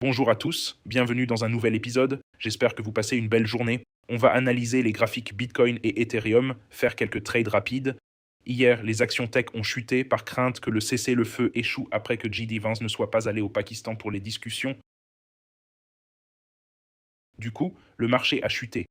Bonjour à tous, bienvenue dans un nouvel épisode. J'espère que vous passez une belle journée. On va analyser les graphiques Bitcoin et Ethereum, faire quelques trades rapides. Hier, les actions tech ont chuté par crainte que le cessez-le-feu échoue après que JD Vance ne soit pas allé au Pakistan pour les discussions. Du coup, le marché a chuté.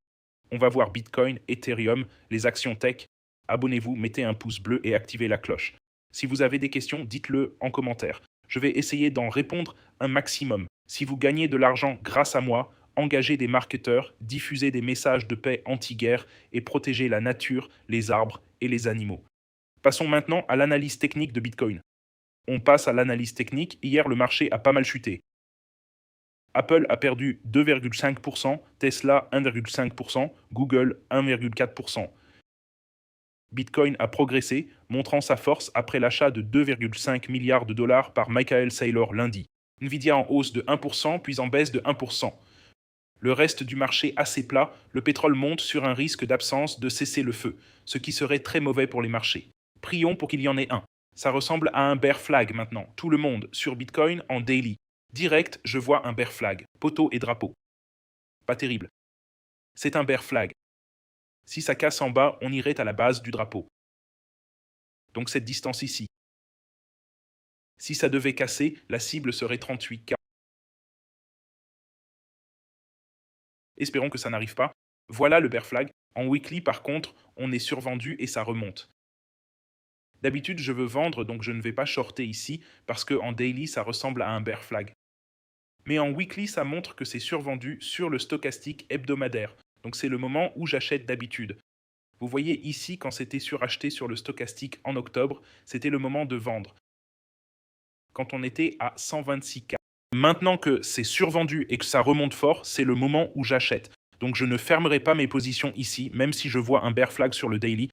On va voir Bitcoin, Ethereum, les actions tech. Abonnez-vous, mettez un pouce bleu et activez la cloche. Si vous avez des questions, dites-le en commentaire. Je vais essayer d'en répondre un maximum. Si vous gagnez de l'argent grâce à moi, engagez des marketeurs, diffusez des messages de paix anti-guerre et protégez la nature, les arbres et les animaux. Passons maintenant à l'analyse technique de Bitcoin. On passe à l'analyse technique. Hier, le marché a pas mal chuté. Apple a perdu 2,5%, Tesla 1,5%, Google 1,4%. Bitcoin a progressé, montrant sa force après l'achat de 2,5 milliards de dollars par Michael Saylor lundi. Nvidia en hausse de 1%, puis en baisse de 1%. Le reste du marché assez plat, le pétrole monte sur un risque d'absence de cessez-le-feu, ce qui serait très mauvais pour les marchés. Prions pour qu'il y en ait un. Ça ressemble à un bear flag maintenant. Tout le monde sur Bitcoin en daily. Direct, je vois un bear flag, poteau et drapeau. Pas terrible. C'est un bear flag. Si ça casse en bas, on irait à la base du drapeau. Donc cette distance ici. Si ça devait casser, la cible serait 38K. Espérons que ça n'arrive pas. Voilà le bear flag. En weekly, par contre, on est survendu et ça remonte. D'habitude, je veux vendre, donc je ne vais pas shorter ici, parce qu'en daily, ça ressemble à un bear flag. Mais en weekly, ça montre que c'est survendu sur le stochastique hebdomadaire. Donc c'est le moment où j'achète d'habitude. Vous voyez ici, quand c'était suracheté sur le stochastique en octobre, c'était le moment de vendre. Quand on était à 126K. Maintenant que c'est survendu et que ça remonte fort, c'est le moment où j'achète. Donc je ne fermerai pas mes positions ici, même si je vois un bear flag sur le daily.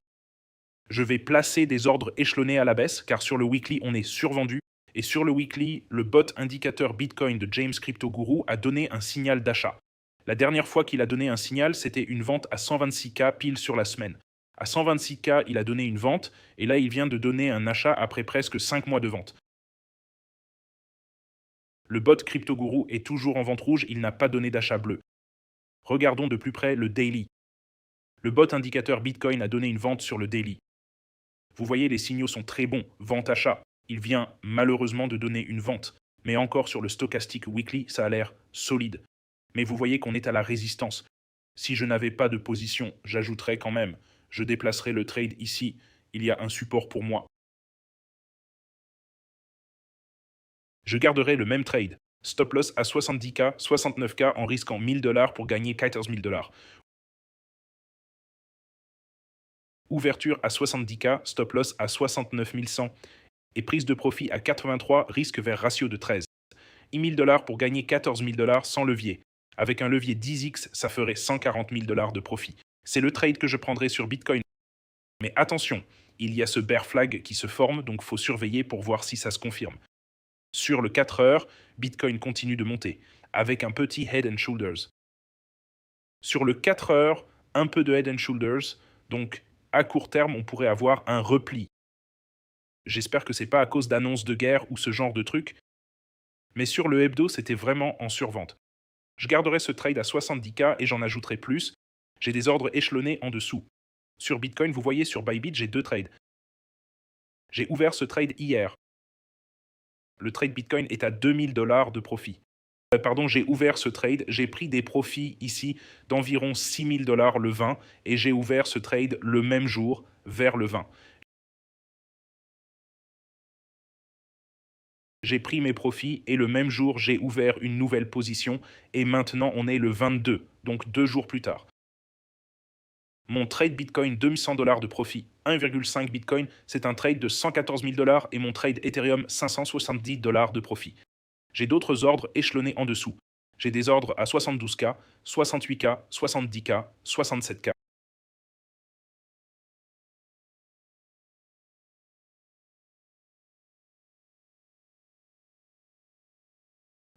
Je vais placer des ordres échelonnés à la baisse, car sur le weekly, on est survendu. Et sur le weekly, le bot indicateur Bitcoin de James Crypto Guru a donné un signal d'achat. La dernière fois qu'il a donné un signal, c'était une vente à 126K pile sur la semaine. À 126K, il a donné une vente, et là, il vient de donner un achat après presque 5 mois de vente. Le bot CryptoGuru est toujours en vente rouge, il n'a pas donné d'achat bleu. Regardons de plus près le daily. Le bot indicateur Bitcoin a donné une vente sur le daily. Vous voyez, les signaux sont très bons, vente-achat. Il vient malheureusement de donner une vente. Mais encore sur le stochastic weekly, ça a l'air solide. Mais vous voyez qu'on est à la résistance. Si je n'avais pas de position, j'ajouterais quand même. Je déplacerai le trade ici. Il y a un support pour moi. Je garderai le même trade. Stop loss à 70K, 69K en risquant 1000 dollars pour gagner 14 000 dollars. Ouverture à 70K, stop loss à 69 100 et prise de profit à 83, risque vers ratio de 13. 1000 dollars pour gagner 14 000 dollars sans levier. Avec un levier 10x, ça ferait 140 000 dollars de profit. C'est le trade que je prendrai sur Bitcoin. Mais attention, il y a ce bear flag qui se forme, donc faut surveiller pour voir si ça se confirme. Sur le 4 heures, Bitcoin continue de monter, avec un petit head and shoulders. Sur le 4 heures, un peu de head and shoulders, donc à court terme, on pourrait avoir un repli. J'espère que c'est pas à cause d'annonces de guerre ou ce genre de truc, mais sur le hebdo, c'était vraiment en survente. Je garderai ce trade à 70K et j'en ajouterai plus. J'ai des ordres échelonnés en dessous. Sur Bitcoin, vous voyez, sur Bybit, j'ai deux trades. J'ai ouvert ce trade hier. Le trade Bitcoin est à 2000 dollars de profit. J'ai ouvert ce trade, j'ai pris des profits ici d'environ 6000 dollars le 20 et j'ai ouvert ce trade le même jour vers le 20. J'ai pris mes profits et le même jour, j'ai ouvert une nouvelle position et maintenant on est le 22, donc 2 jours plus tard. Mon trade Bitcoin 2100 dollars de profit, 1,5 Bitcoin, c'est un trade de 114 000 dollars et mon trade Ethereum 570 dollars de profit. J'ai d'autres ordres échelonnés en dessous. J'ai des ordres à 72K, 68K, 70K, 67K.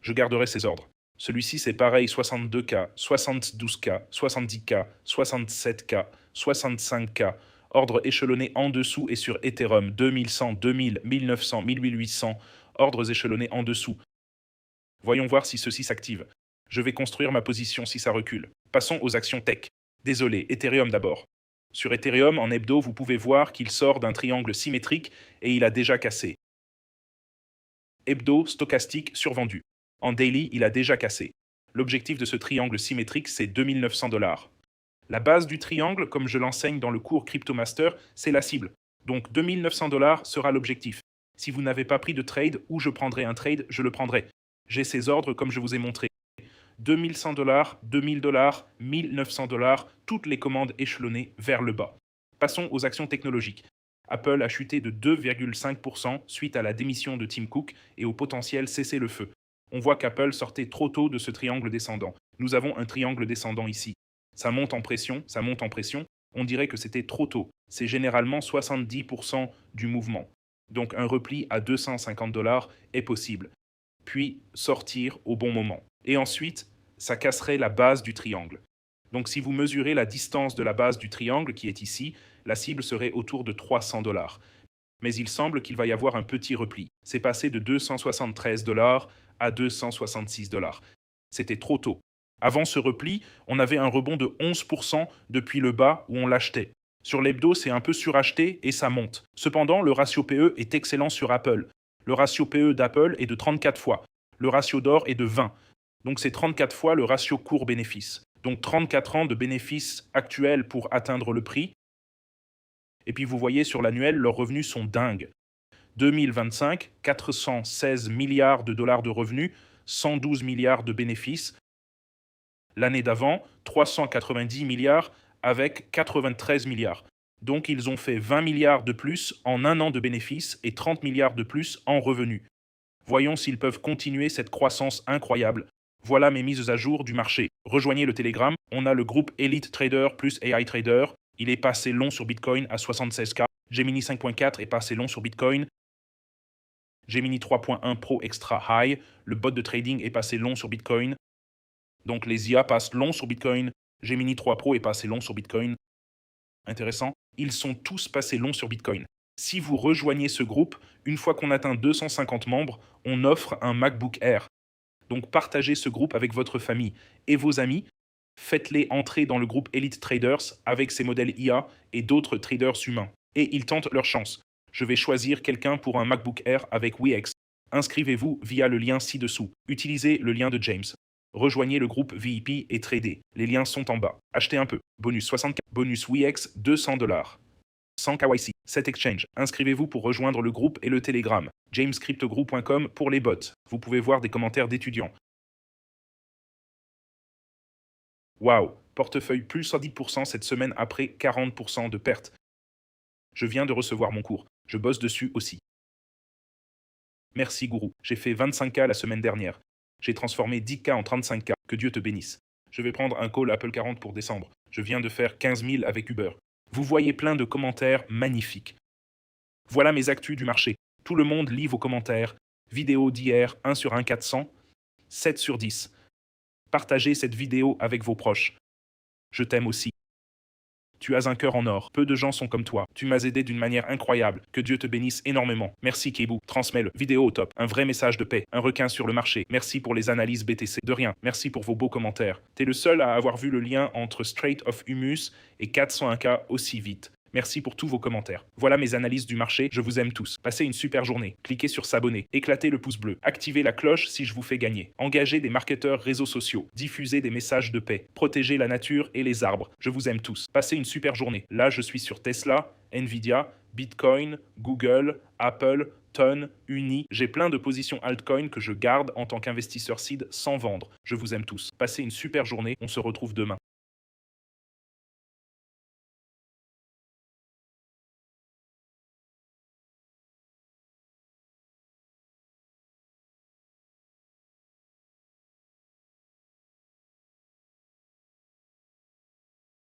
Je garderai ces ordres. Celui-ci, c'est pareil, 62K, 72K, 70K, 67K, 65K. Ordre échelonné en dessous et sur Ethereum, 2100, 2000, 1900, 1800. Ordres échelonnés en dessous. Voyons voir si ceci s'active. Je vais construire ma position si ça recule. Passons aux actions tech. Désolé, Ethereum d'abord. Sur Ethereum, en hebdo, vous pouvez voir qu'il sort d'un triangle symétrique et il a déjà cassé. Hebdo, stochastique, survendu. En daily, il a déjà cassé. L'objectif de ce triangle symétrique, c'est 2900 $. La base du triangle, comme je l'enseigne dans le cours Cryptomaster, c'est la cible. Donc 2900 $ sera l'objectif. Si vous n'avez pas pris de trade ou je prendrai un trade, je le prendrai. J'ai ces ordres comme je vous ai montré. 2100 $, 2000 $, 1900 $, toutes les commandes échelonnées vers le bas. Passons aux actions technologiques. Apple a chuté de 2,5% suite à la démission de Tim Cook et au potentiel cessez-le-feu. On voit qu'Apple sortait trop tôt de ce triangle descendant. Nous avons un triangle descendant ici. Ça monte en pression, ça monte en pression. On dirait que c'était trop tôt. C'est généralement 70% du mouvement. Donc un repli à 250 $ est possible. Puis sortir au bon moment. Et ensuite, ça casserait la base du triangle. Donc si vous mesurez la distance de la base du triangle qui est ici, la cible serait autour de 300 $. Mais il semble qu'il va y avoir un petit repli. C'est passé de 273 $ à 266 $. C'était trop tôt. Avant ce repli, on avait un rebond de 11% depuis le bas où on l'achetait. Sur l'hebdo, c'est un peu suracheté et ça monte. Cependant, le ratio PE est excellent sur Apple. Le ratio PE d'Apple est de 34 fois. Le ratio d'or est de 20. Donc c'est 34 fois le ratio court-bénéfice. Donc 34 ans de bénéfices actuels pour atteindre le prix. Et puis vous voyez sur l'annuel, leurs revenus sont dingues. 2025, 416 milliards de dollars de revenus, 112 milliards de bénéfices. L'année d'avant, 390 milliards avec 93 milliards. Donc ils ont fait 20 milliards de plus en un an de bénéfices et 30 milliards de plus en revenus. Voyons s'ils peuvent continuer cette croissance incroyable. Voilà mes mises à jour du marché. Rejoignez le Telegram. On a le groupe Elite Trader plus AI Trader. Il est passé long sur Bitcoin à 76K. Gemini 5.4 est passé long sur Bitcoin. Gemini 3.1 Pro Extra High. Le bot de trading est passé long sur Bitcoin. Donc les IA passent long sur Bitcoin. Gemini 3 Pro est passé long sur Bitcoin. Intéressant. Ils sont tous passés long sur Bitcoin. Si vous rejoignez ce groupe, une fois qu'on atteint 250 membres, on offre un MacBook Air. Donc partagez ce groupe avec votre famille et vos amis. Faites-les entrer dans le groupe Elite Traders avec ces modèles IA et d'autres traders humains. Et ils tentent leur chance. Je vais choisir quelqu'un pour un MacBook Air avec Wex. Inscrivez-vous via le lien ci-dessous. Utilisez le lien de James. Rejoignez le groupe VIP et tradez. Les liens sont en bas. Achetez un peu. Bonus 64. Bonus Wex 200 $. 100 KYC. Cet exchange. Inscrivez-vous pour rejoindre le groupe et le Telegram. jamescryptogroup.com pour les bots. Vous pouvez voir des commentaires d'étudiants. Waouh, portefeuille plus 110% cette semaine après 40% de pertes. Je viens de recevoir mon cours. Je bosse dessus aussi. Merci Gourou. J'ai fait 25K la semaine dernière. J'ai transformé 10K en 35K. Que Dieu te bénisse. Je vais prendre un call Apple 40 pour décembre. Je viens de faire 15 000 avec Uber. Vous voyez plein de commentaires magnifiques. Voilà mes actus du marché. Tout le monde lit vos commentaires. Vidéo d'hier, 1 sur 1 400, 7 sur 10. Partagez cette vidéo avec vos proches. Je t'aime aussi. Tu as un cœur en or. Peu de gens sont comme toi. Tu m'as aidé d'une manière incroyable. Que Dieu te bénisse énormément. Merci Kebou. Transmets-le. Vidéo au top. Un vrai message de paix. Un requin sur le marché. Merci pour les analyses BTC. De rien. Merci pour vos beaux commentaires. T'es le seul à avoir vu le lien entre Strait of Humus et 401K aussi vite. Merci pour tous vos commentaires. Voilà mes analyses du marché, je vous aime tous. Passez une super journée. Cliquez sur s'abonner, éclatez le pouce bleu, activez la cloche si je vous fais gagner. Engagez des marketeurs réseaux sociaux, diffusez des messages de paix, protégez la nature et les arbres. Je vous aime tous. Passez une super journée. Là, je suis sur Tesla, Nvidia, Bitcoin, Google, Apple, Ton, Uni. J'ai plein de positions altcoin que je garde en tant qu'investisseur seed sans vendre. Je vous aime tous. Passez une super journée, on se retrouve demain.